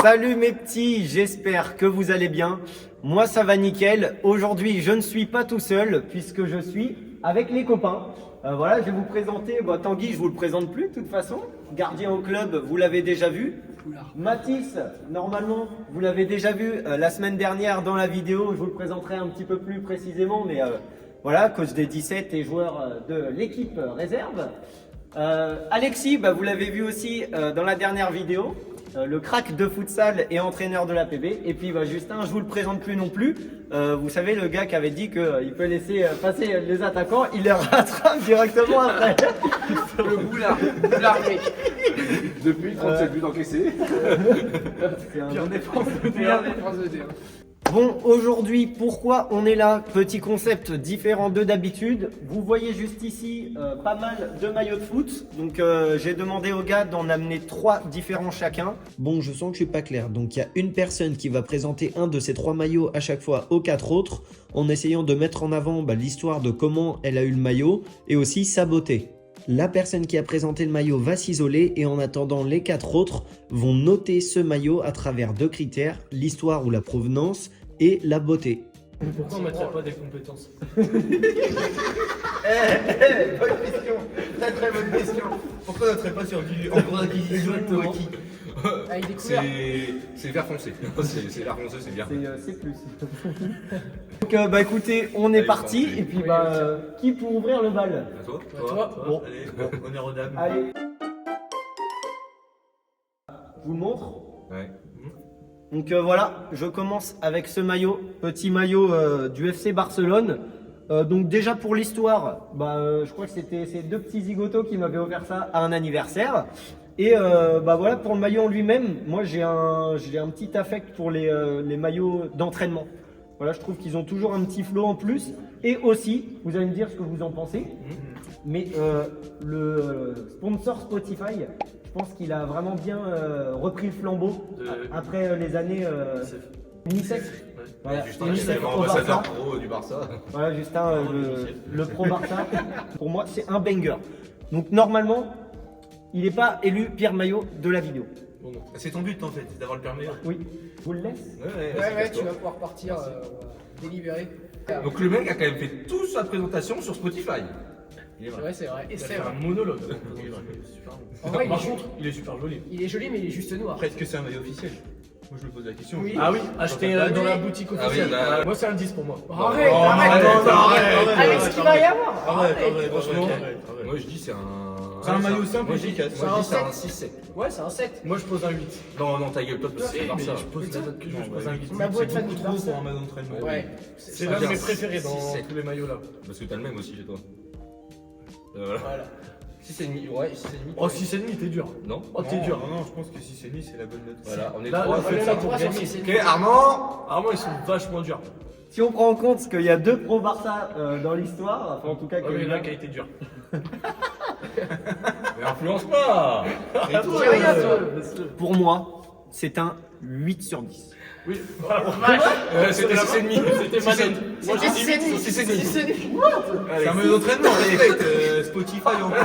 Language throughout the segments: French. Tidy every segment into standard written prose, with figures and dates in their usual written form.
Salut mes petits, j'espère que vous allez bien. Moi ça va nickel. Aujourd'hui je ne suis pas tout seul puisque je suis avec les copains. Voilà, je vais vous présenter, Tanguy je vous le présente plus de toute façon. Gardien au club, vous l'avez déjà vu. Mathis, normalement vous l'avez déjà vu la semaine dernière dans la vidéo. Je vous le présenterai un petit peu plus précisément, mais voilà, coach des 17 et joueur de l'équipe réserve. Alexis, vous l'avez vu aussi dans la dernière vidéo. Le crack de futsal et entraîneur de l'APB. Et puis Justin, je vous le présente plus non plus. Vous savez, le gars qui avait dit qu'il peut laisser passer les attaquants, il les rattrape directement après. Le boulard mec. Depuis 37 buts encaissés. C'est un Pire bon défense de terrain. Bon, aujourd'hui, pourquoi on est là? Petit concept différent de d'habitude. Vous voyez juste ici pas mal de maillots de foot. Donc j'ai demandé aux gars d'en amener 3 différents chacun. Bon, je sens que je suis pas clair. Donc il y a une personne qui va présenter un de ces 3 maillots à chaque fois aux 4 autres, en essayant de mettre en avant l'histoire de comment elle a eu le maillot et aussi sa beauté. La personne qui a présenté le maillot va s'isoler et en attendant, les 4 autres vont noter ce maillot à travers 2 critères, l'histoire ou la provenance et la beauté. Pourquoi on ne mettrait pas des compétences? Bonne question, très bonne question. Pourquoi on n'entrait pas sur du en gros acquisition ou acquis? Avec des couleurs. C'est vert foncé. C'est vert foncé, c'est bien. C'est plus. Donc écoutez, on est parti. Et puis qui pour ouvrir le bal? À toi. Bon. Allez, honneur aux dames. Allez. Je vous le montre. Ouais. Donc voilà, je commence avec ce maillot, petit maillot du FC Barcelone. Donc déjà pour l'histoire, je crois que c'était ces 2 petits zigotos qui m'avaient offert ça à un anniversaire. Et voilà, pour le maillot en lui-même, moi j'ai un petit affect pour les maillots d'entraînement. Voilà, je trouve qu'ils ont toujours un petit flow en plus. Et aussi, vous allez me dire ce que vous en pensez, mais le sponsor Spotify, je pense qu'il a vraiment bien repris le flambeau après les années UNICEF. Voilà, Justin, UNICEF c'est au ambassadeur Barça. pro du Barça. Voilà, Justin, le pro Barça. Pour moi, c'est un banger. Donc normalement, il n'est pas élu pire maillot de la vidéo. C'est ton but en fait, c'est d'avoir le permis. Oui, je vous le laisse. Ouais, tu vas pouvoir partir délibérer. Donc le mec a quand même fait toute sa présentation sur Spotify. Il est vrai. Ouais, c'est vrai. Et c'est un vrai. monologue. En vrai, Par contre, il est super joli. il est joli, mais il est juste noir. Après, est-ce que c'est un maillot officiel? Moi je me pose la question. Oui. Ah oui, acheté dans la boutique Ah oui, officielle. bah- Moi, c'est un 10 pour moi. Arrête, Oh, arrête, arrête, avec ce qu'il va y avoir. Arrête, Franchement, arrête. moi je dis c'est un. C'est un maillot simple, Moi je dis efficace. moi, je dis C'est c'est un un 6-7. Ouais, c'est un 7. Moi, je pose un 8. Non, ta gueule, toi, c'est Mais Barça. je pose la note que je veux, je pose un 8. On a beau être fan C'est du beaucoup trop Barça. pour un maillot d'entraînement. Ouais. C'est l'un de mes préférés dans 6-7. tous les maillots là. Parce que t'as le même aussi chez toi. Voilà. Voilà. 6,5, ouais, 6,5. Oh, 6,5, t'es dur. Non. Oh, t'es dur. Non, je pense que 6,5 c'est la bonne note. Voilà, on est Là, 3. là, faites ça pour gagner. Ok, Armand. Ah, moi, ils sont vachement durs. Si on prend en compte qu'il y a 2 pro Barça dans l'histoire, enfin en tout cas Ouais, mais là, qui a été dur. Mais influence pas. Dis rien, toi. pour moi, c'est un 8 sur 10. Oui. C'était 6,5. C'était ma note. Moi, j'ai dit 8. 6,5. C'est un maillot d'entraînement, respecte Spotify en plus.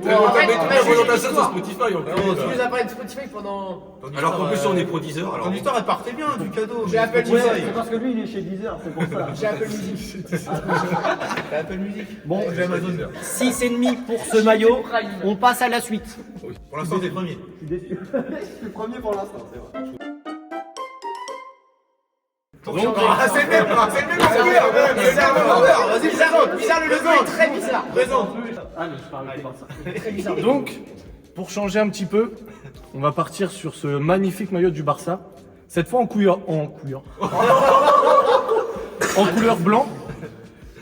Arrête, T'as vas-y, présentation dis-toi. sur Spotify en Tu plus. nous as parlé de Spotify pendant. Alors qu'en plus on est pro 10 heures. Alors Ton histoire elle partait bien du cadeau. J'ai Apple Spotify. Music. C'est parce que lui il est chez Deezer, c'est pour ça. J'ai Apple Music. T'as Apple Music. Bon, j'ai Amazon. 6,5 pour ce maillot, on passe à la suite. Pour l'instant t'es premier. Je suis déçu. Je suis premier pour l'instant, c'est vrai. Donc, c'est le même couleur. Vas-y, bizarre, le logo est très bizarre. Présente. Ah mais je parle de Barça. Très bizarre. Donc, pour changer un petit peu, on va partir sur ce magnifique maillot du Barça. Cette fois en couleur blanc.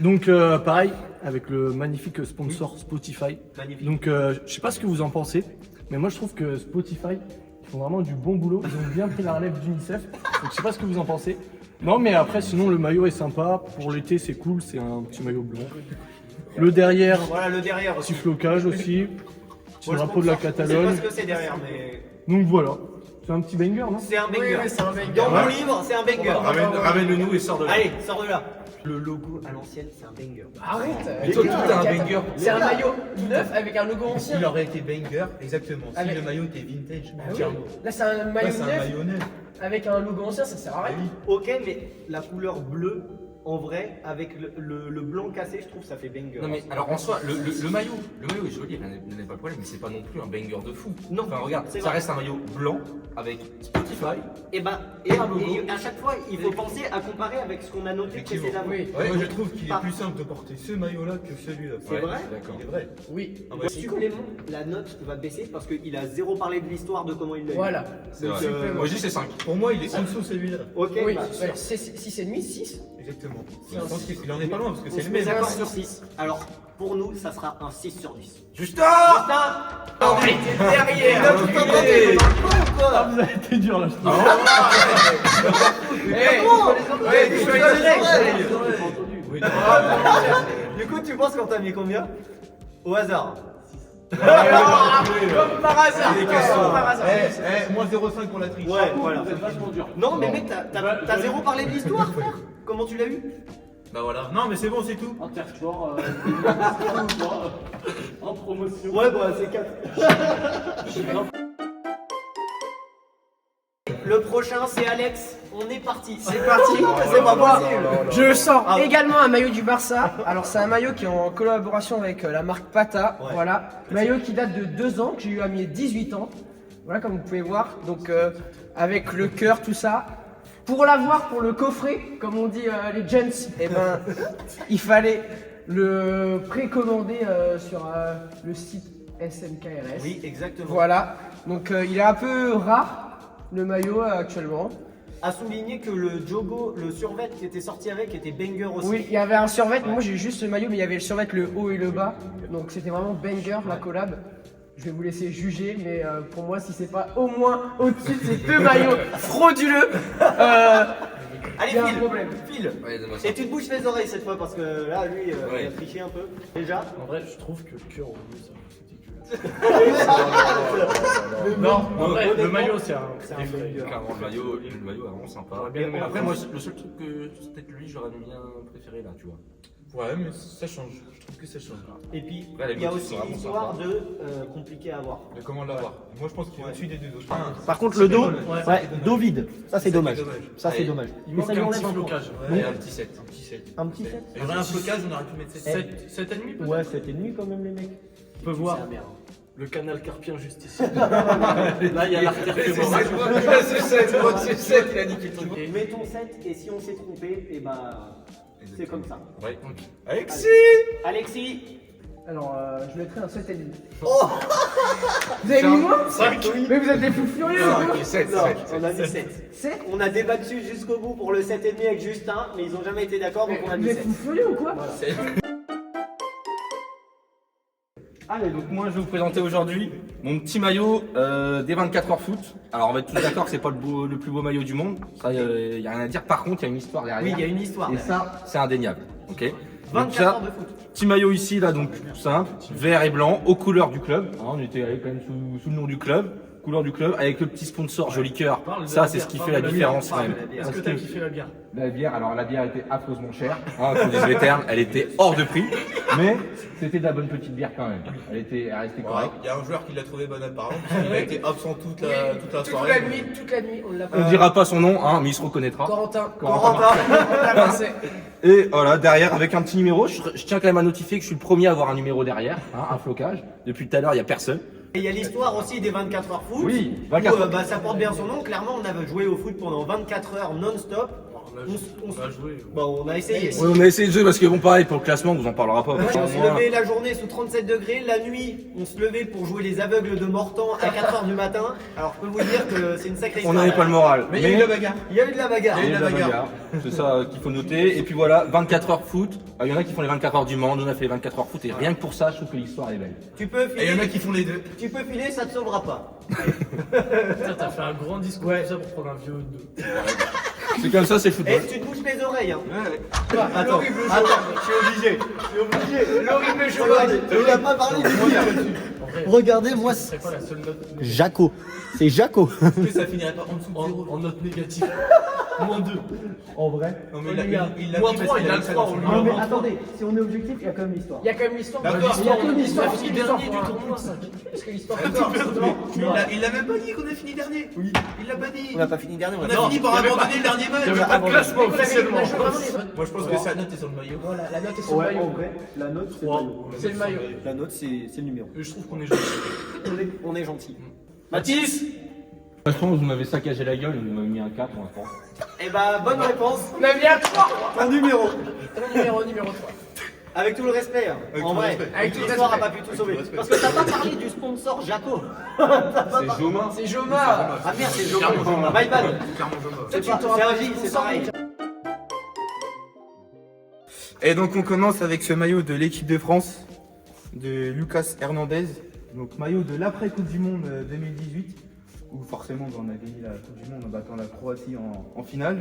Donc pareil, avec le magnifique sponsor Spotify. Magnifique. Donc je sais pas ce que vous en pensez, mais moi je trouve que Spotify, ils font vraiment du bon boulot. Ils ont bien pris la relève d'UNICEF. Donc je sais pas ce que vous en pensez. Non mais après sinon le maillot est sympa. Pour l'été c'est cool, c'est un petit maillot blanc. Le derrière, Voilà le derrière aussi. petit flocage aussi. Petit Moi, le drapeau de la sponsor, Catalogne. Je sais pas ce que c'est derrière, mais. Donc voilà, C'est un petit banger, non? C'est un banger. Oui, c'est un banger. Dans mon livre, c'est un banger. Ramène-le nous et sors de là. Allez, sors de là. Le logo à l'ancienne, c'est un banger. Arrête. Mais toi, tout est un banger. C'est un maillot neuf avec un logo ancien. Il aurait été banger, exactement. Si Avec- le maillot était vintage, Ah oui. entièrement. Là, c'est un Là, maillot c'est un neuf maillot neuf. avec un logo ancien, ça sert à rien. Ok, mais la couleur bleue, en vrai, avec le blanc cassé, je trouve ça fait banger. Non mais alors en soi, le maillot est joli, il n'est pas le problème, mais c'est pas non plus un banger de fou. Non, Enfin regarde, c'est ça vrai. reste un maillot blanc avec Spotify. Et bah, Et un logo. et à chaque fois, il faut penser à comparer avec ce qu'on a noté Effectivement. précédemment. Oui. Moi, je trouve qu'il Pas- est plus simple de porter ce maillot-là que celui-là. C'est vrai D'accord. Il est vrai. Oui. Ah ouais. Supplément, la note va baisser parce qu'il a zéro parlé de l'histoire de comment il l'a eu. Voilà. C'est Donc, vrai. Moi je dis c'est 5. Pour moi, il est en dessous de celui-là. Ok, Oui, bah, alors, c'est 6,5, 6. Exactement. C'est Je un pense six. qu'il en est pas loin parce que on c'est se le met même. d'accord Ouais. sur 6. Alors, pour nous, ça sera un 6 sur 10. Juste Putain, Oh, il était derrière. il a tout entendu, ou quoi? Vous avez été dur là, je trouve. Oui, Du coup, tu penses qu'on t'a mis combien? Au hasard. Comme par hasard. des Comme questions. par hasard. moins 0,5 pour la triche. Ouais, voilà. Vous êtes vachement dur. Non, mais mec, t'as zéro parlé de l'histoire, frère. Comment tu l'as eu? Bah voilà. Non, mais c'est bon, c'est tout. Intersport, en promotion. Ouais, bah, c'est 4. Le prochain, c'est Alex. On est parti. C'est parti. C'est pas Moi, possible. je sors Ah. également un maillot du Barça. Alors c'est un maillot qui est en collaboration avec la marque Pata. Ouais. Voilà. Maillot qui date de 2 ans, que j'ai eu à mes 18 ans. Voilà comme vous pouvez voir. Donc avec le cœur, tout ça. Pour l'avoir, pour le coffret, comme on dit les gents, eh ben, il fallait le précommander sur le site SNKRS. Oui, exactement. Voilà. Donc il est un peu rare le maillot actuellement. À souligner que le Jogo, le survêt qui était sorti avec, était banger aussi. Oui, il y avait un survêt. Moi j'ai juste ce maillot, mais il y avait le survêt le haut et le bas. Donc c'était vraiment banger la collab. Je vais vous laisser juger, mais pour moi, si c'est pas au moins au-dessus de ces deux maillots frauduleux, Allez, il y a un file. problème. File. Ouais, donne-moi ça. Et tu te bouches les oreilles cette fois parce que là, lui, il a Ouais. triché un peu. Déjà. En vrai, je trouve que le cœur au bleu, c'est ridicule. Non, en vrai, le maillot, c'est un banger. Clairement, le maillot est vraiment sympa. J'aurais bien aimé Après, avoir moi, ça. le seul truc que peut-être lui, j'aurais bien préféré là, tu vois. Ouais, mais ça change. Je trouve que ça change. Et puis, Ouais, les il y a motifs aussi sont vraiment l'histoire sympas. de compliqué à avoir. Mais comment l'avoir? Moi, je pense qu'il est au-dessus des deux autres. Par contre, le dos, dommage. ouais, dos vide. Ça, c'est dommage. dommage. Ça, c'est Allez. dommage. Il Et manque ça lui un enlève petit point. flocage. Ouais, un petit 7. Un petit 7. Un petit 7. Il y aurait un flocage, on aurait pu mettre 7. 7,5 peut-être. Ouais, c'était nuit quand même, les mecs. On peut voir le canal carpien juste ici. Là, il y a l'artère fémorale. C'est 7, c'est 7, il a niqué le truc. Mettons 7 et si on s'est trompé, et bah. C'est comme ça. Ouais. Alexis! Alexis. alors je mettrais un 7,5. Oh. Vous avez mis moins 5, oui. Mais vous êtes des fous furieux, Non, vous. ok, 7, Non, 7. on a mis 7. 7. On a débattu jusqu'au bout pour le 7,5 avec Justin, mais ils ont jamais été d'accord, donc on a Vous mis êtes 7. fous furieux ou quoi? Allez, donc moi je vais vous présenter aujourd'hui mon petit maillot des 24 heures foot. Alors on va être tous d'accord que c'est pas le plus beau maillot du monde, ça y a rien à dire. Par contre, il y a une histoire derrière. Oui, il y a une histoire. Et ça, c'est indéniable. Ok. Donc 24 ça, heures de foot. petit maillot ici là, donc simple, vert et blanc, aux couleurs du club. Hein, on était allé quand même sous le nom du club, couleur du club, avec le petit sponsor joli cœur. Parle de Ça, la c'est bière, ce qui parle fait la de la différence bière, quand même. parle de la bière. Est-ce que t'as kiffé la bière? La bière, alors la bière était affreusement chère, hein, comme disent les termes, elle était hors de prix, mais c'était de la bonne petite bière quand même. Elle restait correcte. Il y a un joueur qui l'a trouvé bonne apparemment, parce qu'il a été absent toute la Toute soirée. la nuit, on l'a On ne dira pas son nom, hein, mais il se reconnaîtra. Corentin. Corentin. On l'a passé. Et voilà, derrière, avec un petit numéro, je tiens quand même à notifier que je suis le premier à avoir un numéro derrière, hein, un flocage. Depuis tout à l'heure, il n'y a personne. Et il y a l'histoire aussi des 24 heures foot. Oui, où, 24 heures. bah, ça porte bien son nom. Clairement, on avait joué au foot pendant 24 heures non-stop. On a joué. Bah, on a essayé. Oui, on a essayé de jouer parce que bon, pareil, pour le classement, on vous en parlera pas. On se levait la journée sous 37 degrés, la nuit on se levait pour jouer les aveugles de Mortan à 4h du matin. Alors je peux vous dire que c'est une sacrée On histoire. n'avait pas le moral. Mais il y a eu de la bagarre. Il y a eu de la bagarre. Il y a eu de la bagarre. C'est ça qu'il faut noter. Et puis voilà, 24 heures foot. Il y en a qui font les 24 heures du Mans, nous on a fait les 24 heures foot. Et rien que pour ça, je trouve que l'histoire est belle. Tu peux Et il y en a filer, qui font les deux. tu peux filer, ça te sauvera pas. Putain, t'as fait un grand discours tout ça pour prendre un vieux de. C'est comme ça, c'est le Et football. tu te bouches les oreilles. Hein. Attends, Attends, je suis obligé. l'horrible Regarde, joueur. il a pas parlé du foot. Regardez, moi, C'est pas la seule note Jaco. C'est Jaco. Est-ce que ça finirait pas en dessous de zéro? en note négative. -2. En vrai. Non, mais Oh, il a les gars, il l'a moins pris parce 3, qu'il il a a le mis ça 3, dans on son lui jeu. Non, mais moins attendez, si on est objectif, il y a quand même l'histoire. Il y a quand même l'histoire. D'accord. Il y a que on l'histoire. a fini dernier du tournoi. Parce que l'histoire. D'accord. Il a même pas dit qu'on a fini dernier. Oui. Il l'a pas dit. On n'a pas fini dernier, On a fini par abandonner le dernier match. Il n'y avait pas de classement officiellement. Moi je pense que sa note est sur le maillot. Voilà, la note est sur le Ouais, en maillot. vrai, la note, c'est le maillot. C'est le maillot. La note, c'est le numéro. Je trouve qu'on est gentil. On est gentil. Mathis. Je pense que vous m'avez saccagé la gueule, vous m'avez mis un 4 pour l'instant. Eh bah, bonne réponse. On a mis un 3. Ton numéro. Numéro 3. Avec tout le respect, hein. Avec En tout le vrai, respect. Avec tout le l'histoire a respect. pas pu tout sauver. respect. Parce que t'as pas parlé du sponsor Jaco. C'est Joma. C'est Joma. Ah merde, c'est Joma. My bad. Clairement Joma. C'est tu pas- t'auras c'est pas un dit J, c'est sponsor, pareil. Et donc on commence avec ce maillot de l'équipe de France de Lucas Hernandez. Donc maillot de l'après Coupe du Monde 2018 où forcément on a gagné la Coupe du Monde en battant la Croatie en finale.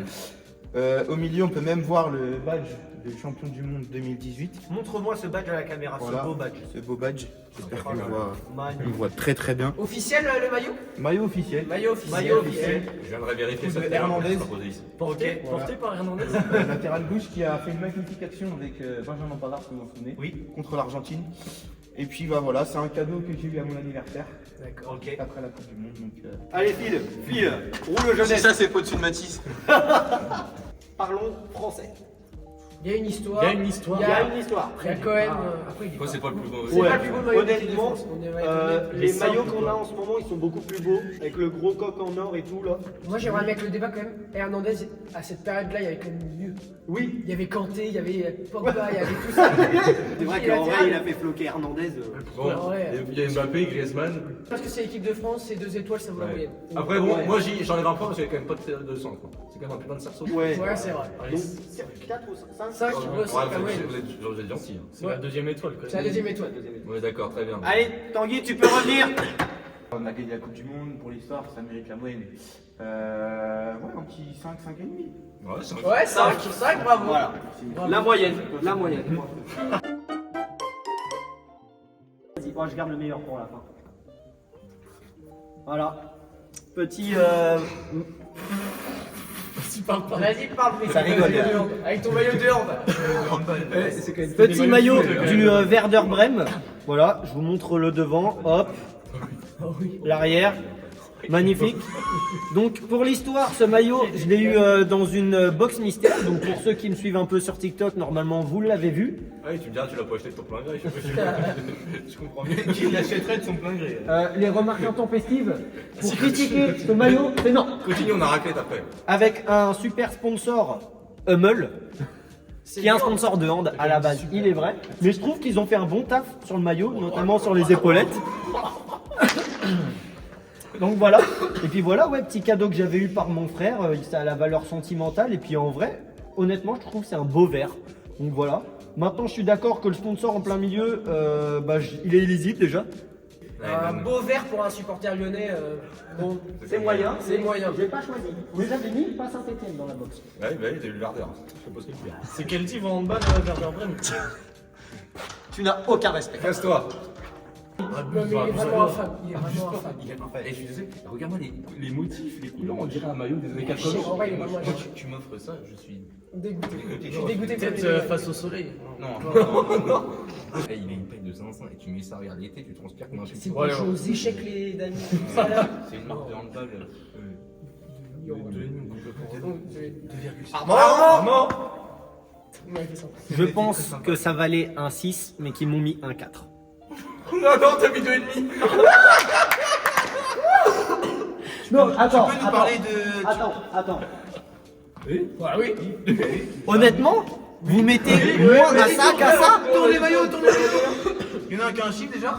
Au milieu on peut même voir le badge de champion du monde 2018. Montre-moi ce badge à la caméra, Voilà. ce beau badge. Ce beau badge. J'espère qu'on le voit, on Magnifique. le voit très très bien. Officiel le maillot. Maillot officiel. Maillot officiel. Maillot officiel. Je viendrai vérifier Coup ça. de Hernandez. Porté Voilà. par Hernandez. Latéral gauche qui a fait une magnifique action avec Benjamin Pavard, si vous vous en souvenez, Oui. contre l'Argentine. Et puis bah voilà, c'est un cadeau que j'ai eu à mon anniversaire D'accord. Ok. après la Coupe du Monde. Donc, Allez, file, roule le jeunesse. c'est pas au-dessus de Mathis. Parlons français. Il y a une histoire. Il y a une histoire. Il y a une histoire. Il y a quand même. Après, il est Moi, pas- c'est pas le plus beau. C'est Ouais. pas le plus beau maillot de Honnêtement, France. On est- on est- les simple, maillots qu'on quoi. a en ce moment, ils sont beaucoup plus beaux, avec le gros coq en or et tout là. Moi j'aimerais mettre le débat quand même. Hernandez, à cette période-là, il y avait quand même mieux. Oui. Il y avait Kanté, il y avait Pogba, il y avait tout ça. C'est vrai Il qu'en a vrai, dit, il a fait floquer Hernandez. Bon, Ouais. il y a Mbappé, Griezmann. Parce que c'est l'équipe de France, c'est 2 étoiles, ça vaut la Ouais. moyenne. Après, bon, Ouais. moi j'enlève un point parce qu'il y avait quand même pas de sang. quoi. C'est quand même un putain de cerceau. Ouais. Ouais, c'est vrai. Donc, 4 ou 5 5, Ouais, c'est la moyenne. vous êtes gentil. hein. C'est la deuxième étoile. quand même. C'est la deuxième étoile. Ouais, d'accord, très bien. Allez, Tanguy, tu peux revenir. On a gagné la Coupe du Monde pour l'histoire, ça mérite la moyenne. Ouais, un petit 5, 5,5. Ouais, c'est Ouais, 5, bravo. Voilà. Bravo. La moyenne. La moyenne. Vas-y, moi je garde le meilleur pour la fin. Voilà. Petit. Tu parles pas. Vas-y, parle, mais Ça rigole. Avec ton maillot de hand. Petit maillot du Werder Bremen. Voilà, je vous montre le devant. Hop. L'arrière. Magnifique. Donc pour l'histoire, ce maillot, je l'ai eu dans une box mystère. Donc pour ceux qui me suivent un peu sur TikTok, normalement vous l'avez vu. Ah oui, tu me diras, tu l'as pas acheté de ton plein gré. Je comprends bien. Qui l'achèterait de son plein gré. Les remarques intempestives pour critiquer ce maillot, c'est non. Continue, on a raclette après. Avec un super sponsor Hummel, qui est un sponsor de hand à la base, il est vrai. Mais je trouve qu'ils ont fait un bon taf sur le maillot, notamment sur les épaulettes. Donc voilà. Et puis voilà, ouais, petit cadeau que j'avais eu par mon frère, ça a la valeur sentimentale. Et puis en vrai, honnêtement, je trouve que c'est un beau vert. Donc voilà. Maintenant, je suis d'accord que le sponsor en plein milieu, il est illisible déjà. Un beau vert pour un supporter lyonnais. Bon, C'est moyen. c'est moyen. J'ai pas choisi. Vous avez mis pas Saint-Etienne dans la box. Ouais, bah oui, t'as eu le Werder. Je sais pas ce que tu veux dire. C'est quel div en handball Werder Bremen? Tu n'as aucun respect. Casse-toi. Non, mais il est vraiment un fan. Il est vraiment un fan. Et je suis désolé, regarde-moi les motifs, les couleurs, on dirait un maillot des années 80. En vrai, il est vraiment Moi, tu m'offres ça, je suis. dégoûté. Je suis dégoûté pour Peut-être les face au soleil. Non, Eh, il a une paille de 500 et tu mets ça, regarde l'été, tu transpires comme un chien. C'est pour jouer aux échecs, les dames. Ça, là. c'est une marque de handball. Je pense que ça valait un 6, mais qu'ils m'ont mis un 4. Non, non, t'as mis 2,5. Non, attends, Tu peux nous parler de. attends. Ah oui. Honnêtement, vous mettez moins à ça qu'à ça. Tourne les maillots, tourne les maillots. Il y en a un qui a un chiffre déjà.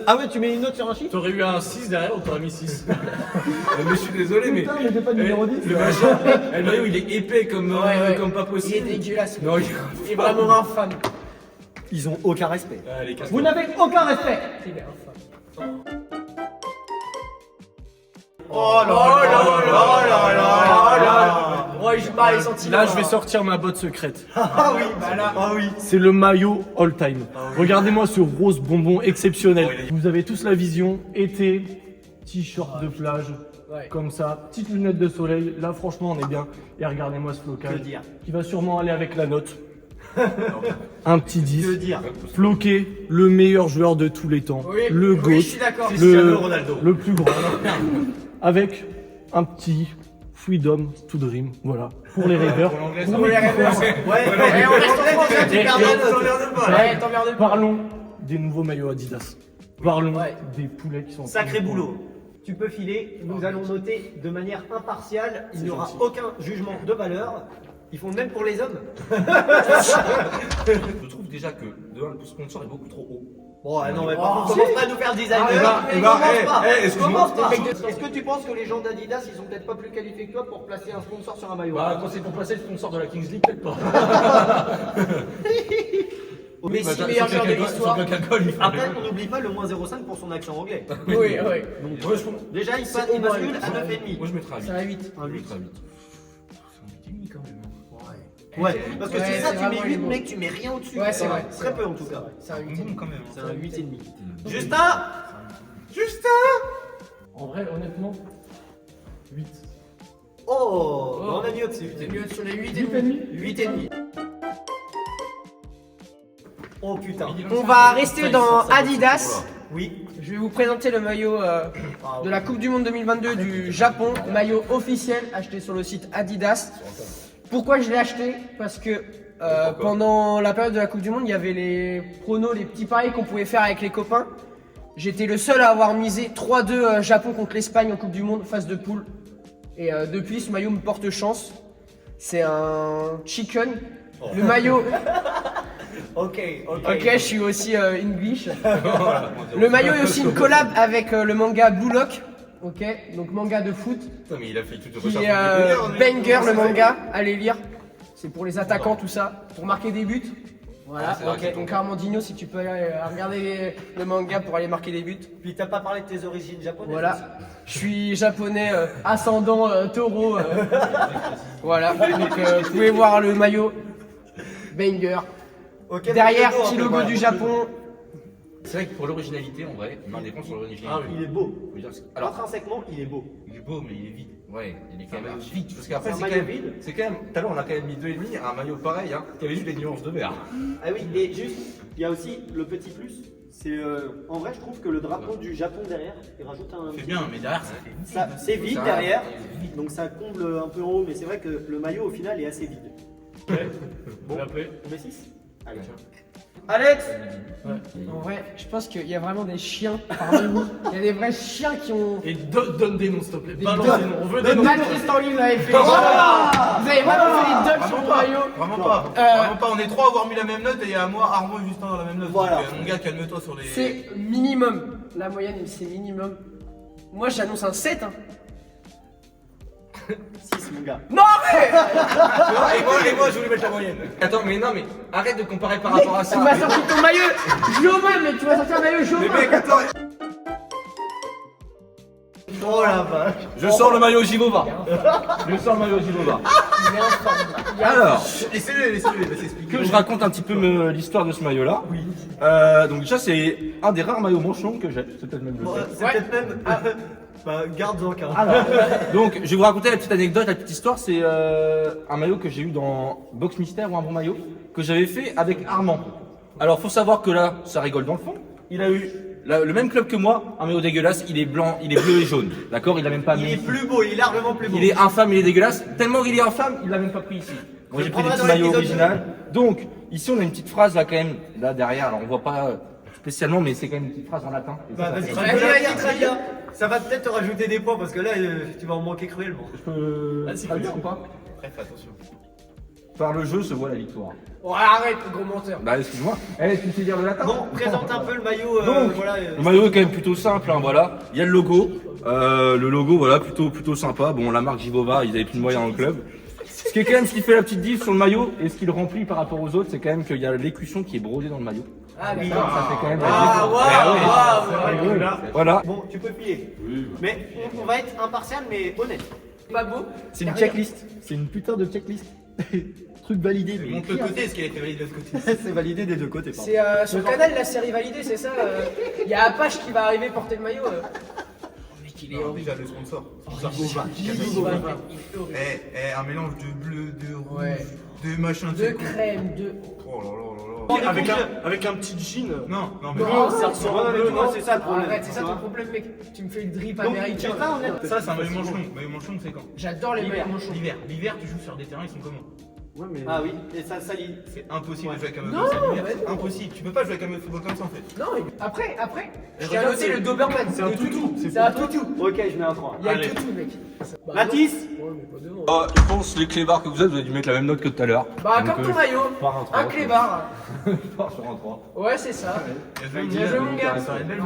Ah ouais, tu mets une note sur un chiffre. T'aurais eu un 6 derrière ou t'aurais mis 6? Mais je suis désolé, mais. Putain, mais j'ai pas de numéro 10. Le machin, le maillot il est épais comme, Ouais. comme pas Il est possible. dégueulasse. Non, Il est vraiment infâme. Ils ont aucun respect. Allez, casse-toi. Vous n'avez aucun respect. Il est infâme. Oh là là là là là là. Ouais, pas les sentiments. Là, je vais sortir ma botte secrète. Ah oui, ah oui. C'est le maillot all time. Regardez-moi ce rose bonbon exceptionnel. Vous avez tous la vision, été, t-shirt de plage, Ouais. comme ça, petite lunette de soleil. Là, franchement, on est bien. Et regardez-moi ce flocage Que dire qui va sûrement aller avec la note. Un petit Que 10. dire Floqué, le meilleur joueur de tous les temps. Oui, Le oui, GOAT. je suis d'accord. Le plus grand. Avec un petit freedom to dream. Voilà. Pour les rêveurs. Pour les rêveurs. Ouais, on reste en France, hein, tu perds la note. Ouais, t'emmerdes pas. Parlons des nouveaux maillots Adidas. Parlons Ouais. des poulets qui sont... Sacré boulot. Tu peux filer, nous allons noter de manière impartiale, il n'y aura aucun jugement de valeur. Ils font le même pour les hommes. Je trouve déjà que de un, le sponsor est beaucoup trop haut. Bon, non, mais par contre, commence pas à nous faire designer. excuse-moi. Est-ce que tu penses que les gens d'Adidas, ils sont peut-être pas plus qualifiés que toi pour placer un sponsor sur un maillot? Bah, quand c'est pour placer le sponsor de la Kings League, peut-être pas. Mais si meilleur joueur de l'histoire. Après, on n'oublie pas le moins 0,5 pour son accent anglais. Oui, oui. Déjà, il C'est au moins bascule à 9,5. Moi, je mettrais un 8. C'est un 8. Un 8. Je mettrais un 8. Ouais, parce que Ouais, c'est ça, c'est tu vraiment mets 8, les mots. mec, tu mets rien au-dessus. Ouais, c'est vrai. Très peu en tout cas. C'est un 8. C'est un 8,5. Justin En vrai, honnêtement, 8. Oh, on a mis au-dessus. C'est mieux sur les 8 et 8 et demi. demi. 8,5. Oh putain. On va rester dans Adidas. Oui. Je vais vous présenter le maillot de la Coupe du Monde 2022 du Japon, maillot officiel acheté sur le site Adidas. Pourquoi je l'ai acheté? Parce que pendant la période de la Coupe du Monde, il y avait les pronos, les petits paris qu'on pouvait faire avec les copains. J'étais le seul à avoir misé 3-2 Japon contre l'Espagne en Coupe du Monde, phase de poule. Et depuis, ce maillot me porte chance. C'est un chicken. Le maillot, Ok. ok, je suis aussi English. Le maillot est aussi une collab avec le manga Blue Lock. Ok, donc manga de foot. Putain, mais il a fait toute Qui est banger le manga, allez lire. C'est pour les attaquants tout ça, pour marquer des buts. Voilà, c'est vrai que c'est donc Armandinho si tu peux aller regarder le manga pour aller marquer des buts. Puis t'as pas parlé de tes origines japonaises. Voilà, je suis japonais ascendant taureau. Voilà, donc vous pouvez voir le maillot, banger. Ok, Derrière, donc, petit logo du Japon. C'est vrai que pour l'originalité, en vrai, il dépend sur l'originalité. Il est beau. Je veux dire, alors, Intrinsèquement, il est beau. il est beau, mais il est vide. Ouais, il est quand même vide. Parce qu'après, C'est un c'est quand maillot même. vide. C'est quand même. Tout à l'heure, on a quand même mis 2,5 à un maillot pareil, hein, qui avait juste des nuances de vert. Ah oui, et juste, il y a aussi le petit plus. C'est en vrai, je trouve que le drapeau du Japon derrière, il rajoute un. C'est bien, mais derrière, ça fait vide. C'est vide Ça, derrière, c'est vide. donc ça comble un peu en haut, mais c'est vrai que le maillot au final est assez vide. Bon, après. On met 6. Allez. Alex En vrai, je pense qu'il y a vraiment des chiens parmi nous. Il y a des vrais chiens qui ont. Et donne des noms, s'il te plaît. Des Balance dogs. des noms. On veut des noms. Patrice Tanguy, vous avez fait. Vous avez vraiment fait les dogs sur le maillot. Vraiment pas. Vraiment pas. On est trois à avoir mis la même note et à moi, Armand et Justin dans la même note. Voilà. Donc, mon gars, calme-toi sur les. C'est minimum. La moyenne, c'est minimum. Moi, j'annonce un 7. Hein. 6, mon gars. Non, mais Et moi, je voulais mettre la moyenne. Attends, mais non, mais arrête de comparer par mec, rapport à tu ça. m'as sorti ton maillot Joma, mais tu m'as sorti un maillot Joma. Oh la vache. Je sors le maillot Jibova. Je sors le maillot Jibova. Alors, Laissez-le s'expliquer. que je raconte un petit peu l'histoire de ce maillot-là. Oui. Donc déjà, c'est un des rares maillots manches longues que j'ai. C'est peut-être même le seul. C'est peut-être même. Bah, garde-en qu'un. Donc, je vais vous raconter la petite anecdote, la petite histoire. C'est un maillot que j'ai eu dans Box Mystère ou un bon maillot que j'avais fait avec Armand. Alors, faut savoir que là, ça rigole dans le fond. Il a eu le même club que moi, un maillot dégueulasse. Il est blanc, il est bleu et jaune. D'accord, il a même pas Il mis. est plus beau, il est largement plus beau. Il est infâme, il est dégueulasse. Tellement qu'il est infâme, il l'a même pas pris ici. Moi, j'ai pris des prendrai petits dans maillots l'épisode originaux. Donc, ici, on a une petite phrase là quand même, là derrière. Alors, on voit pas spécialement, mais c'est quand même une petite phrase en latin. Et Bah, ça, vas-y, ça tu fait- peux la dire très bien. Ça va peut-être te rajouter des points parce que là, tu vas en manquer cruellement. Je peux traduire ou pas? Bref, attention. Par le jeu se voit la victoire. Oh, arrête, gros menteur. Bah, excuse-moi. Eh, tu sais dire le latin? Bon, présente un peu le maillot. Donc, voilà. le maillot est quand même plutôt simple, hein, voilà. Il y a le logo. Le logo, voilà, plutôt sympa. Bon, la marque Jibova, ils avaient plus de moyens dans le club. Ce qui est quand même ce qui fait la petite diff sur le maillot et ce qui le remplit par rapport aux autres, c'est quand même qu'il y a l'écusson qui est brodée dans le maillot. Ah, Oui. d'accord. Ça fait quand même la Ah, diff. waouh, Voilà. Bon, tu peux plier. Mais on va être impartial, mais honnête. Pas beau. C'est une Derrière. checklist. C'est une putain de checklist. Truc validé. Mais Montre le côté, est-ce qu'elle a été validée de l'autre côté? c'est validé des deux côtés. pardon. C'est sur le canal la série validée, c'est ça. Il y a Apache qui va arriver porter le maillot. Mec, il est Non, horrible. déjà le sponsor. Il est Un mélange de bleu, de rouge, Ouais. de machin, de crème, de. Oh là là là là. Avec un petit jean. Non, non, mais Non, ça ressemble bleu, non, c'est ça le problème. Arrête, c'est ça tu ton vois. problème, mec. Tu me fais le drip Donc, américain. tu vas en être- ça c'est un maillot manchon. Maillot manchon, c'est quand? J'adore les L'hiver. maillots manchons. L'hiver, tu joues sur des terrains, ils sont comment? Ah oui, et ça salit. C'est impossible de jouer avec un Non, maillot comme ça l'hiver. mais C'est non. impossible. Tu peux pas jouer avec un maillot de football comme ça en fait. Non, mais après, je tiens regarde, à noter le Doberman. c'est un le toutou, C'est un toutou. Ok, je mets un 3. Il y a Allez. le toutou, mec. Bah, Mathis non. Ouais, mais pas devant. Je pense les clébards que vous avez dû mettre la même note que tout à l'heure. Bah, Donc, comme ton maillot. par un trois, Un clébard. je pars sur un 3. Ouais, c'est ça. Bien joué, mon gars.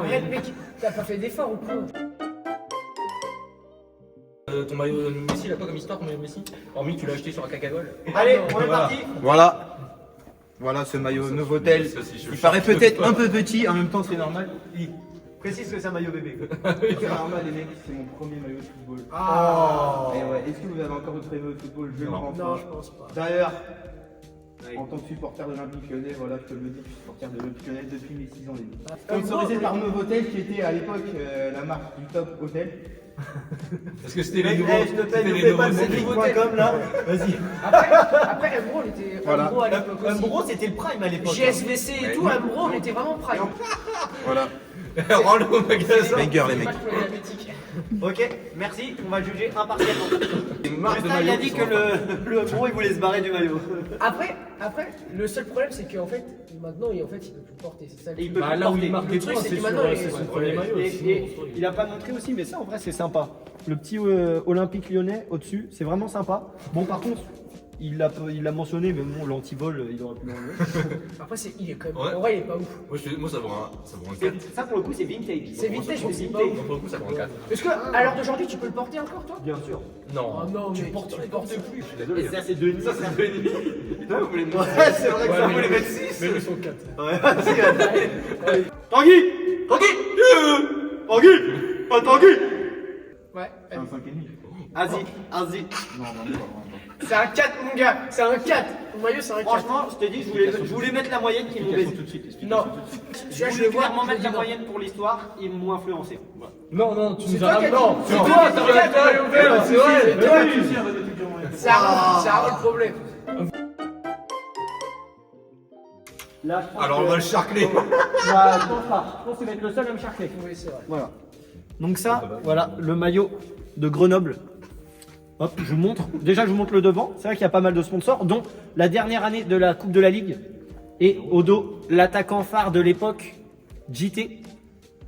Arrête, mec. T'as pas fait d'effort ou quoi? Ton maillot Messi, là, quoi comme histoire, ton maillot Messi? Hormis que tu l'as acheté sur un cacagol. Allez, on est parti. Voilà. Voilà ce maillot Novotel. Il paraît peut-être un peu petit, en même temps c'est normal. Précise que c'est un maillot bébé. C'est normal les mecs, c'est mon premier maillot de football. Ah. Et ouais, est-ce que vous avez encore d'autres maillots de football? Je ne pense Non, pas. je pense pas. D'ailleurs, en tant que supporter de l'Olympique Lyonnais, voilà, je te le dis, je suis supporter de l'Olympique Lyonnais depuis mes 6 ans les gars. Sponsorisé par Novotel qui était à l'époque la marque du top hôtel. Parce que c'était Mec, les nouveaux. je te paye, c'était ne les fais pas nouveaux le mots. cédric.com là. Vas-y. Après, Mbro, il était Voilà. Mbro à l'époque aussi. Mbro, c'était le prime à l'époque. JSVC et tout, Mbro, on était vraiment prime. Voilà. Rends-le au magasin. Banger les mecs. Pas que diabétique. Ok, merci. On va juger impartialement. marque de Justin, il a maillot dit qui que sont le Mbro, il voulait se barrer du maillot. Après, le seul problème, c'est qu'en fait, maintenant, il peut plus porter. C'est ça. le Et il truc. peut Bah plus là où porter. il marque Le des truc, points, c'est c'est que sur maintenant, il- c'est son premier maillot. Et sinon, il a pas montré aussi, mais ça en vrai c'est sympa. Le petit Olympique Lyonnais au-dessus, c'est vraiment sympa. Bon, par contre, il l'a mentionné, mais bon, l'antivol, il aurait pu l'enlever. Après, il est quand même. Ouais. En vrai, il est pas ouf. Moi, ça vaut un 4. Ça pour le coup, c'est vintage. C'est vintage, mais c'est pas Donc, ouf. pour le coup, ça vaut un 4. Est-ce que, à l'heure d'aujourd'hui, tu peux le porter encore, toi? Bien sûr. Non. Ah non, tu mais portes, tu tu le portes plus. Et ça, c'est 2,5. Ça, c'est 2,5. Putain, vous voulez me Ouais, c'est vrai que ça mais voulait lui- mettre 6. Mais lui, son 4. Ouais, vas-y. Tanguy Tanguy Tanguy Pas Tanguy Ouais. Un 5,5. Vas-y. Non, non, non. C'est un 4, mon gars. C'est un 4. Mon maillot, c'est un 4. Franchement, je t'ai dit, je voulais mettre la moyenne qui m'ont baisé. tout de suite. Non. Je voulais clairement mettre la moyenne pour l'histoire, ils m'ont influencé. Voilà. Non, non, tu C'est nous toi as qui as dit. Non, C'est non. toi qui as dit T'as 4. maillot vert, c'est vrai. C'est Mais toi. oui. C'est Arnaud le problème. Là, je pense Alors, on va le charcler. je pense pas. Je pense que tu vas être le seul à me charcler. Oui, c'est vrai. Voilà. Donc ça, voilà, le maillot de Grenoble. Hop, je vous montre. Déjà, je vous montre le devant. C'est vrai qu'il y a pas mal de sponsors, dont la dernière année de la Coupe de la Ligue. Et au dos, l'attaquant phare de l'époque, JT,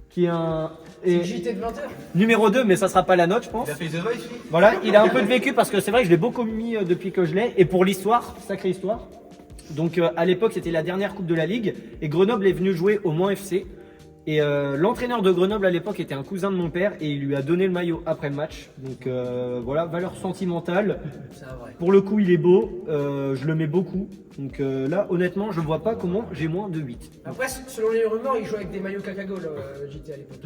qui est un... C'est et- JT de 20h. numéro 2, mais ça sera pas la note, je pense. Il a fait The Voice, lui. Voilà, il a un peu de vécu parce que c'est vrai que je l'ai beaucoup mis depuis que je l'ai. Et pour l'histoire, sacrée histoire. Donc à l'époque, c'était la dernière Coupe de la Ligue. Et Grenoble est venu jouer au Mans FC. Et l'entraîneur de Grenoble à l'époque était un cousin de mon père. Et il lui a donné le maillot après le match. Donc voilà, valeur sentimentale. C'est vrai. Pour le coup, il est beau. Je le mets beaucoup. Donc là, honnêtement, je vois pas comment j'ai moins de 8. Après, selon les rumeurs, il joue avec des maillots Kakago, JT à l'époque.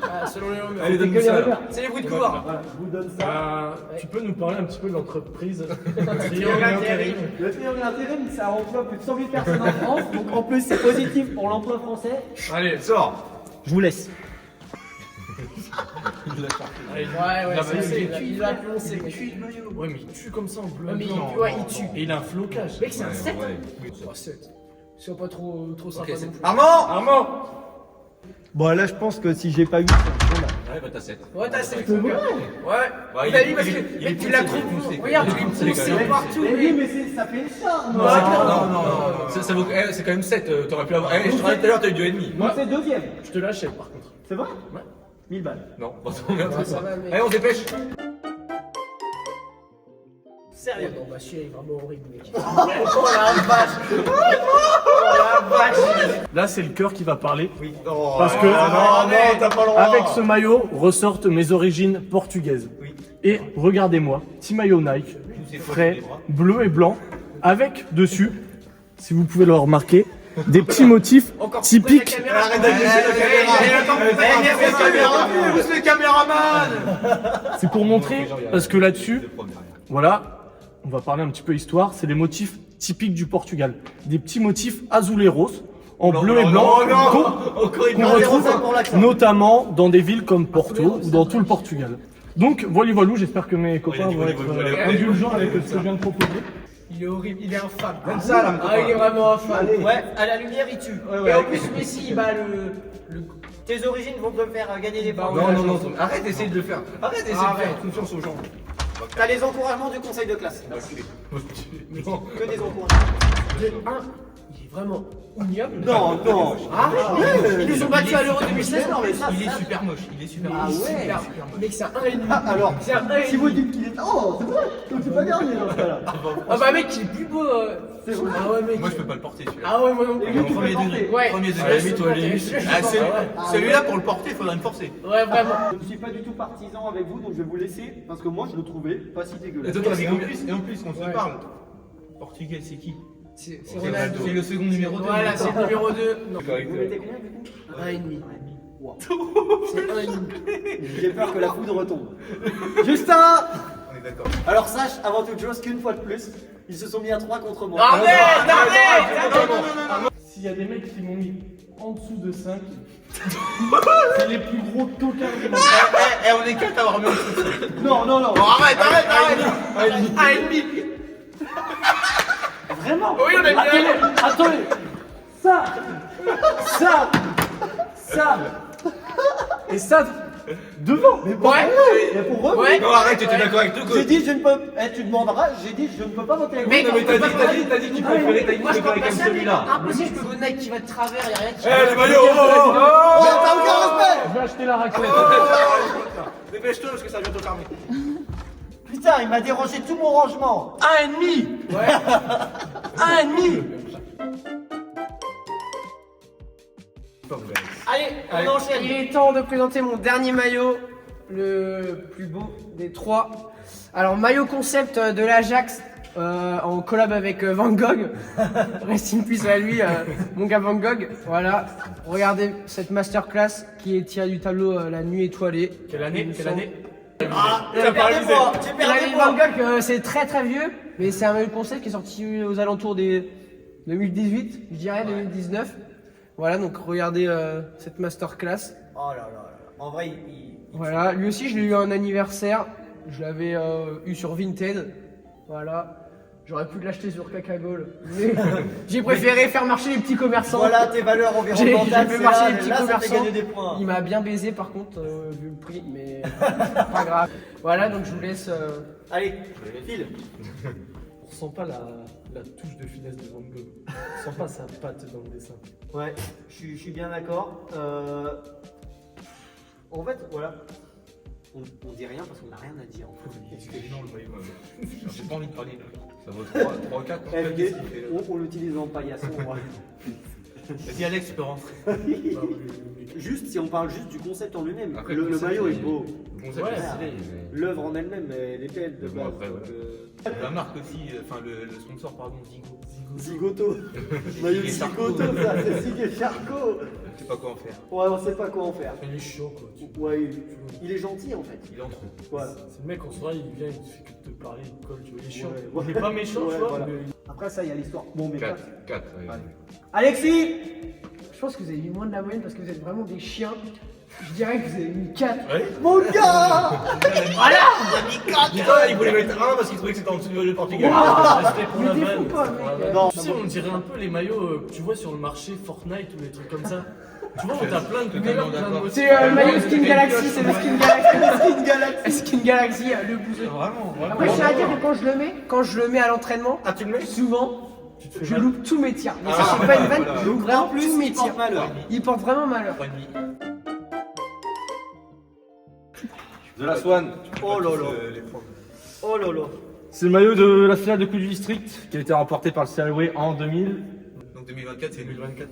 Ah, selon les rumeurs. Allez, donne-nous ça. alors. C'est les bruits de couloir. Voilà, je vous donne ça. Tu peux nous parler un petit peu de l'entreprise Triangle Intérim. Le triangle intérim, ça emploie plus de 100 000 personnes en France. Donc en plus, c'est positif pour l'emploi français. Allez, Sors. Je vous laisse. Ouais, il a ploncé. ouais, mais il tue comme ça en bleu. Ouais, mais blanc. ouais, il tue. Et il a un flocage. Mec, c'est un 7. Ouais. Oh, 7. Sois pas trop sympa Ok, c'est non plus. Armand. Armand. Bon, là, je pense que si j'ai pas 8, c'est bon, là. Ouais, bah t'as 7. Ouais, t'as 7. Ouais. Bah, Il a dit parce que mec, tu l'as trop poussé. Regarde, tu l'as C'est poussé quand même- partout. Mais mec. oui, mais ça fait le charme. Non, non. Ça vaut- c'est quand même 7. T'aurais pu avoir. Je te rappelle tout à l'heure, t'as eu 2,5. Moi, c'est deuxième. Je te l'achète par contre. C'est vrai 1000 balles. Non, bon, on regarde Ouais, ça. ça va, mec. Allez, on se dépêche. Sérieux. Non, bah celui-là, il est vraiment horrible, mec. Oh la vache. Oh la vache. Là, c'est le cœur qui va parler. Oui. Parce que avec ce maillot ressortent mes origines portugaises. Oui. Et regardez-moi, petit maillot Nike, frais, bleu et blanc, avec dessus, si vous pouvez le remarquer, des petits motifs Encore typiques. Pousse le caméraman. C'est pour montrer, parce que là-dessus, voilà, on va parler un petit peu histoire, c'est les motifs typiques du Portugal. Des petits motifs azuleros, en bleu et blanc, qu'on retrouve notamment dans des villes comme Porto ou dans tout le Portugal. Donc, voilà, j'espère que mes copains vont être indulgents avec ce que je viens de proposer. Il est horrible, il est infâme. Comme ça, là. Ah, il est vraiment infâme. Ouais, à la lumière, il tue. Et en plus, Messi, bah le. Tes origines vont te faire gagner des points. Non, arrête d'essayer de le faire. Arrête d'essayer de faire confiance aux gens. T'as les encouragements du conseil de classe. Que des encouragements. Il est vraiment ignoble. Non. Ah, ils nous ont battus à l'Euro 2016. Non, mais ça, Il est super moche. Ah ouais. Mec, c'est un 1,5. alors, C'est un 1,5. si vous dites qu'il est. Oh, c'est vrai. Donc c'est pas dernier dans ce cas-là. Ah bah mec, il est plus beau. C'est vrai. Ah ouais mec. Moi, je peux pas le porter, celui-là. Ah ouais, moi non Et plus. lui, tu peux le porter. Ouais. Premier degré. Ouais, Limite, toi, limite. Celui-là, pour le porter, il faudrait me forcer. Ouais, vraiment. Je ne suis pas du tout partisan avec vous, donc je vais vous laisser parce que moi je le trouvais pas si dégueulasse. Et en plus, quand tu parles, Portugais, c'est qui? C'est Ronaldo. C'est le second numéro 2. Voilà, c'est le numéro 2. Non. Vous mettez combien du coup 1,5. Wow. C'est 1,5. J'ai peur que la foudre retombe. Justin. On est d'accord. Alors sache avant toute chose qu'une fois de plus, ils se sont mis à 3 contre moi. Arrête. S'il y a des mecs qui m'ont mis en dessous de 5, c'est les plus gros tocards du monde. On est 4 à avoir mis en dessous. Non. Arrête. 1,5. Vraiment. Oui, on a bien. Attendez. Ça. Et ça devant. Mais Ouais. Mais pour eux. Ouais. Non, arrête, tu es d'accord avec tout. J'ai dit je ne peux. Tu demanderas. J'ai dit je ne peux pas voter avec Mec, vous. mais t'as dit que tu préférais ta moi je peux pas celui-là. Impossible, je peux vous Nike qui va de travers, y'a rien qui. Eh, le maillot. Oh, t'as aucun respect. Je vais acheter la raclette. Dépêche-toi parce que ça va bientôt fermer. Putain, il m'a dérangé tout mon rangement. 1,5. Ouais. 1,5. Allez, on enchaîne. Il est temps de présenter mon dernier maillot, le plus beau des 3. Alors, maillot concept de l'Ajax en collab avec Van Gogh. Rest in peace à lui, mon gars Van Gogh. Voilà, regardez cette masterclass qui est tirée du tableau La Nuit étoilée. Quelle année Ah, tu perds des points. Tu perds La des Nuit de Van points. Gogh, c'est très très vieux, mais c'est un maillot concept qui est sorti aux alentours des 2018, je dirais 2019. Voilà, donc regardez cette masterclass. Oh là là. En vrai, Voilà, lui aussi je l'ai eu à un anniversaire. Je l'avais eu sur Vinted. Voilà. J'aurais pu l'acheter sur Cacagol, mais j'ai préféré faire marcher les petits commerçants. voilà tes valeurs J'ai environnementales. fait c'est marcher là, les petits là, ça fait commerçants. gagner des points. Il m'a bien baisé par contre, vu le prix, mais pas grave. Voilà, donc je vous laisse. Allez, file. On sent pas la touche de finesse de Van Gogh. On sent pas sa patte dans le dessin. Ouais, je suis bien d'accord. En fait, voilà. On dit rien parce qu'on n'a rien à dire. Non, le maillot. J'ai pas envie de parler. Ça vaut 3 ou 4. FD, on l'utilise en paillasson. Vas-y, Alex, tu peux rentrer. Juste, si on parle juste du concept en lui-même, Après, le concept, maillot est il- beau. Bon, ça, c'est stylé, mais- L'œuvre en elle-même, elle est belle de Mais bon, base. après, donc, voilà. La marque aussi, enfin le sponsor, pardon, Zigo. Zigoto. Maillot Zigo Zigoto, Charcot. ça, c'est Zigo Charcot. Je sais pas quoi en faire. Ouais, on sait pas quoi en faire. Il est chiant quoi. Ouais, il est gentil en fait. Il est en trop. Voilà. C'est le mec en soirée, il vient, il te fait que te parler, il te colle, tu vois, il est chiant. Ouais. Il est pas méchant, Ouais, tu vois, voilà. mais Après ça, il y a l'histoire. Bon, mais 4. pas. 4. Alexis. Je pense que vous avez mis moins de la moyenne parce que vous êtes vraiment des chiens. Je dirais que vous avez mis 4. Mon gars. Putain, il voulait mettre 1 parce qu'il trouvait que c'était en dessous du Portugal. c'était pour la Mais t'es vanne. fou pas, c'était pour la mec. vanne. Non. Tu sais, on dirait un peu les maillots que tu vois sur le marché Fortnite ou des trucs comme ça. Tu vois, on t'a plein de Totalement couleurs, plein de d'accord. motifs. C'est le maillot Skin Galaxy, c'est le Skin Galaxy. Skin Galaxy. Skin Galaxy, le bouseux. Vraiment, vraiment. Après, je tiens à dire que quand je le mets à l'entraînement, Ah, tu le mets souvent, Tu te fais je mal. loupe tous mes tirs. Mais ça, Ah, c'est pas une vanne, voilà. je loupe En vraiment plus, tous mes il porte tirs. malheur. Il porte vraiment malheur. 3,5. De la Swan. Oh là là. Les profs. Oh là là. C'est le maillot de la finale de Coupe du District qui a été remporté par le Salway en 2000. Donc 2024, c'est 2024.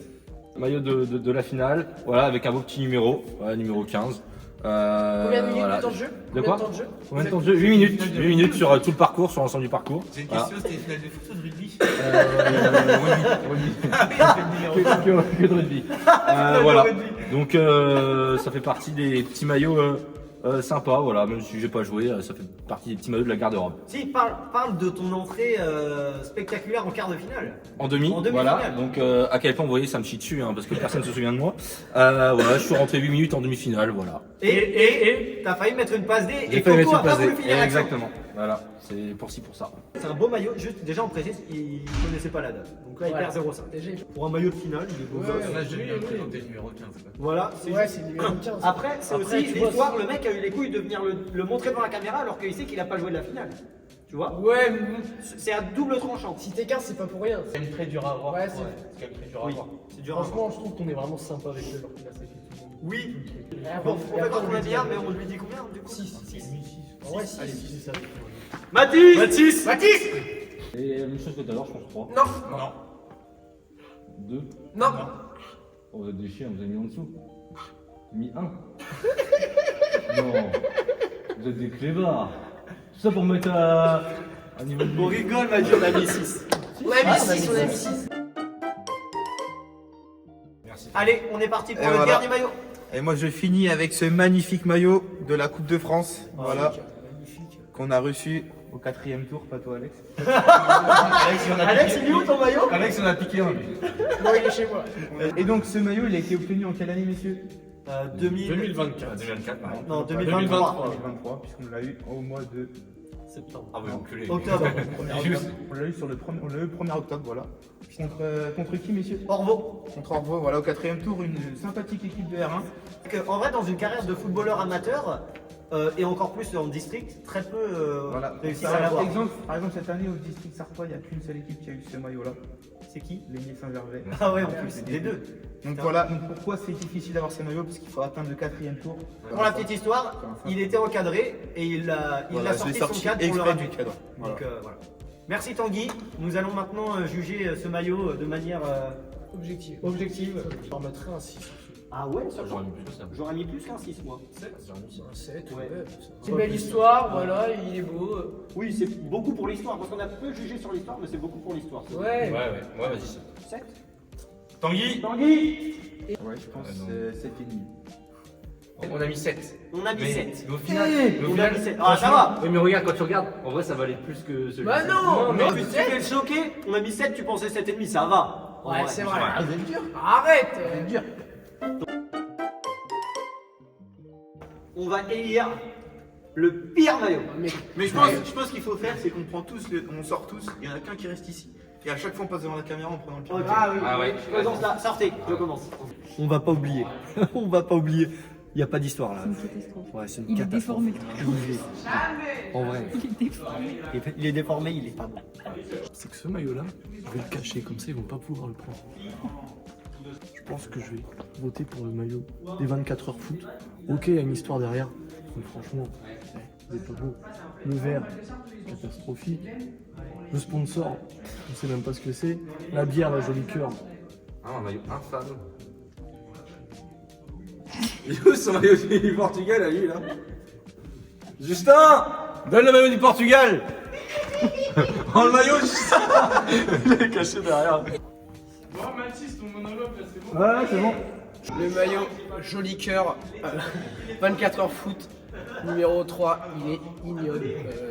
Maillot de la finale, voilà, avec un beau petit numéro, voilà, numéro 15. Combien de minutes voilà. de temps de jeu? De Combien quoi de temps de jeu? Combien de temps de jeu 8 minutes. 8 minutes sur tout le parcours, sur l'ensemble du parcours. J'ai une Voilà. question, c'était une finale de foot ou de rugby? Que de rugby. Voilà. Donc ça fait partie des petits maillots sympas, voilà. Même si j'ai pas joué, ça fait partie des petits maillots de la garde-robe. Si, parle de ton entrée spectaculaire en quart de finale. En demi, En demi-finale. voilà. Donc à quel point vous voyez, ça me chie dessus, hein, parce que personne ne se souvient de moi. Voilà, je suis rentré 8 minutes en demi-finale, voilà. Et t'as failli mettre une passe D J'ai et failli Coco mettre a une pas voulu passe D. finir l'action. Exactement. Voilà, c'est pour ci pour ça. C'est un beau maillot, juste déjà on précise, il connaissait pas la date. Donc là il Voilà. perd 0,5. Déjà, Pour un maillot de finale, il est beau. Ouais, Là, j'ai bien présenté le numéro 15. quoi. Voilà, ouais, c'est le numéro 15. Après, c'est Après, aussi tu vois, l'histoire, le mec a eu les couilles de venir le montrer devant la caméra alors qu'il sait qu'il a pas joué de la finale. Tu vois? Ouais, mais C'est à double tranchant. si t'es 15, c'est pas pour rien. C'est quand même très dur à voir. Ouais, C'est quand même très dur à Oui, voir. c'est dur à voir. Franchement, je trouve qu'on est vraiment sympa avec eux. Alors qu'il a sacrifié tout le monde. Oui. Bon, Bon, on fait pas combien d'hier, mais on lui dit combien du coup? 6. Ouais, Allez, 6. c'est ça. Mathis! Mathis! Et la même chose que tout à l'heure, je pense 3. Non, 2. non. Oh, vous êtes des chiens, vous avez mis en dessous. J'ai mis 1. Non. Vous êtes des clébards. Tout ça pour mettre à niveau de On rigole, Mathieu, on a mis 6. On a mis 6, on a mis 6. Allez, on est parti pour Et le voilà. dernier maillot. Et moi, je finis avec ce magnifique maillot de la Coupe de France. Voilà. Qu'on a reçu au 4e tour, pas toi, Alex. Alex, il est où ton maillot? Alex, on a piqué un. Bon, il est chez moi. Et donc, ce maillot, il a été obtenu en quelle année, messieurs? 2024. 2024, par exemple. Non, 2023. 2023, puisqu'on l'a eu au mois de Septembre. Ah, vous enculé. Octobre. On l'a eu sur le 1er octobre, voilà. Contre qui, messieurs? Orvaux. Contre Orvaux, voilà, au 4e tour, une sympathique équipe de R1. En vrai, dans une carrière de footballeur amateur, et encore plus en district, très peu Voilà. réussissent Par à l'avoir. exemple, cette année, au district Sartois, il n'y a qu'une seule équipe qui a eu ce maillot-là. C'est qui? L'Aigné Saint-Gervais. Ah ouais, en plus, les deux. Donc voilà, donc pourquoi c'est difficile d'avoir ces maillots? Parce qu'il faut atteindre le 4e tour. Pour la petite histoire, il était encadré et il a sorti son cadre pour le exprès ramener. du cadre. Voilà. Donc voilà. Merci Tanguy. Nous allons maintenant juger ce maillot de manière Objectif. objective. Je leur mettrais un 6. Ah ouais, J'aurais mis plus que ça. J'aurais mis plus qu'un 6 moi. 7, Ouais. ouais. C'est une belle histoire, voilà, il est beau. Oui, c'est beaucoup pour l'histoire, parce qu'on a peu jugé sur l'histoire, mais c'est beaucoup pour l'histoire. Ouais. Ouais, vas-y. 7. Tanguy. Tanguy. Ouais, je pense non. 7,5. On a mis 7. On a mis 7. Mais au final, On a mis 7. Ah ça va. Oui, mais regarde, quand tu regardes, en vrai, ça valait plus que celui-ci. Bah non, Mais mais tu t'es fait choquer. On a mis 7, tu pensais 7,5, ça va. Ouais, c'est vrai. Ah, vous êtes dur. Arrête. Dur. On va élire le pire maillot. Mais je pense qu'il faut faire, c'est qu'on prend tous, on sort tous, il y en a qu'un qui reste ici. Et à chaque fois, on passe devant la caméra en prenant le pire. Ah oui, Ah ouais. je présente là. Sortez, je commence. On va pas oublier. On va pas oublier. Il n'y a pas d'histoire là. C'est une catastrophe. Ouais, c'est une Il est catastrophe. déformé. Je vous le dis. En vrai. Il est déformé. Il est déformé, il est pas bon. C'est que ce maillot-là, je vais le cacher, comme ça ils vont pas pouvoir le prendre. Je pense que je vais voter pour le maillot des 24 heures foot. Ok, il y a une histoire derrière, mais franchement, c'est pas beau. Le vert, catastrophique. Le sponsor, on sait même pas ce que c'est. La bière, la jolie cœur. Ah, un maillot infâme. Il est où son maillot du Portugal à lui là? Justin! Donne le maillot du Portugal! Oh le maillot Justin! Il est caché derrière. Bon, Mathis, ton monologue là, c'est bon. Ouais, c'est bon. Le maillot joli cœur 24 heures foot numéro 3, il est ignoble.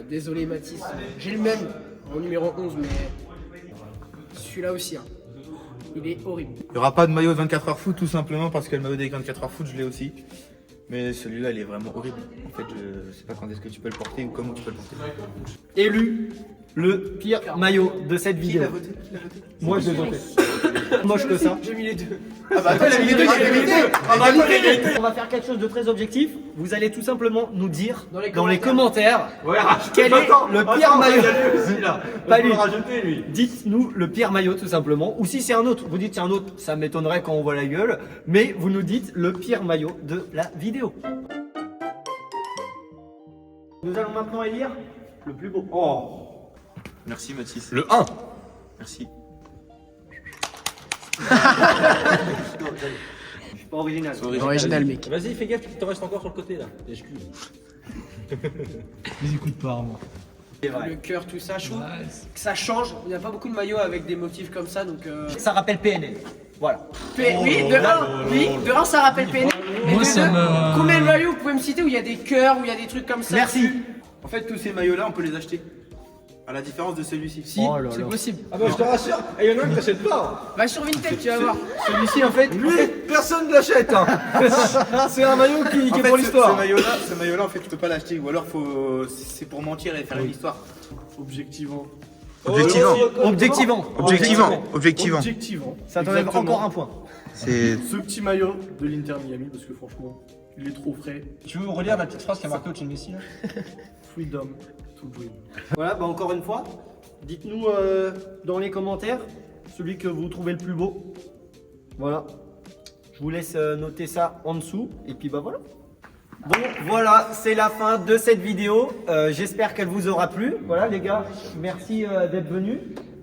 Désolé Mathis, j'ai le même, mon numéro 11, mais celui-là aussi, hein. Il est horrible. Il n'y aura pas de maillot de 24 heures foot tout simplement parce que le maillot des 24 heures foot, je l'ai aussi. Mais celui-là, il est vraiment horrible. En fait, je sais pas quand est-ce que tu peux le porter ou comment tu peux le porter. Élu le pire maillot de cette vidéo. voté? Moi je l'ai voté. Moche que ça. J'ai mis les deux. Ah bah attends, il a mis les deux, On va faire quelque chose de très objectif. Vous allez tout simplement nous dire Dans les commentaires Ouais, quel est le pire maillot. aussi là. Pas lui. rajouter lui. Dites-nous le pire maillot tout simplement. Ou si c'est un autre, vous dites c'est un autre, ça m'étonnerait quand on voit la gueule. Mais vous nous dites le pire maillot de la vidéo. Nous allons maintenant élire le plus beau. Oh. Merci Mathis. Le 1. Merci. suis pas original. Original, mec. Vas-y, fais gaffe, il t'en reste encore sur le côté là. Les exclus. Les écoute pas, moi. C'est vrai. Le cœur, tout ça, je trouve que ça change. Il n'y a pas beaucoup de maillots avec des motifs comme ça, donc. Ça rappelle PNL. Voilà. Oui, de un, ça rappelle PNL. Et Moi, de ça deux, me- combien de maillots vous pouvez me citer où il y a des cœurs, où il y a des trucs comme ça? Merci. En fait, tous ces maillots-là, on peut les acheter. À la différence de celui-ci. Si, Oh là c'est là. possible. Ah bah je te rassure, il y en a un qui t'achète pas. Va sur Vinted, tu vas voir. Celui-ci, en fait, Personne ne l'achète. Hein. C'est un maillot qui En est fait, pour ce l'histoire. maillot-là, en fait, tu peux pas l'acheter. Ou alors, c'est pour mentir et faire une histoire. Objectivement. Objectivement. objectivement. Objectivement. Ça t'enlève Exactement. encore un point. C'est. Ce petit maillot de l'Inter Miami, parce que franchement, il est trop frais. Tu veux relire la petite phrase qui a marqué au-dessus de Messi là? Freedom to dream. Voilà, bah encore une fois, dites-nous dans les commentaires celui que vous trouvez le plus beau. Voilà. Je vous laisse noter ça en dessous. Et puis bah voilà. Bon, voilà, c'est la fin de cette vidéo. J'espère qu'elle vous aura plu. Voilà les gars, merci d'être venus.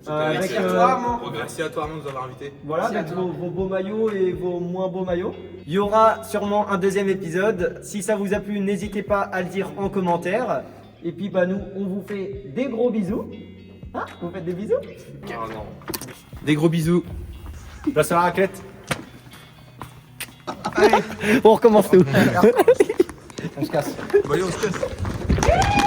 Merci à toi, Armand. Merci à toi, Armand, de nous avoir invités. Voilà, Merci à avec toi. vos beaux maillots et vos moins beaux maillots. Il y aura sûrement un deuxième épisode. Si ça vous a plu, n'hésitez pas à le dire en commentaire. Et puis bah nous, on vous fait des gros bisous. Hein, vous faites des bisous? Des gros bisous. Place à la raclette. On recommence tout. On se casse. Voyons, on se casse.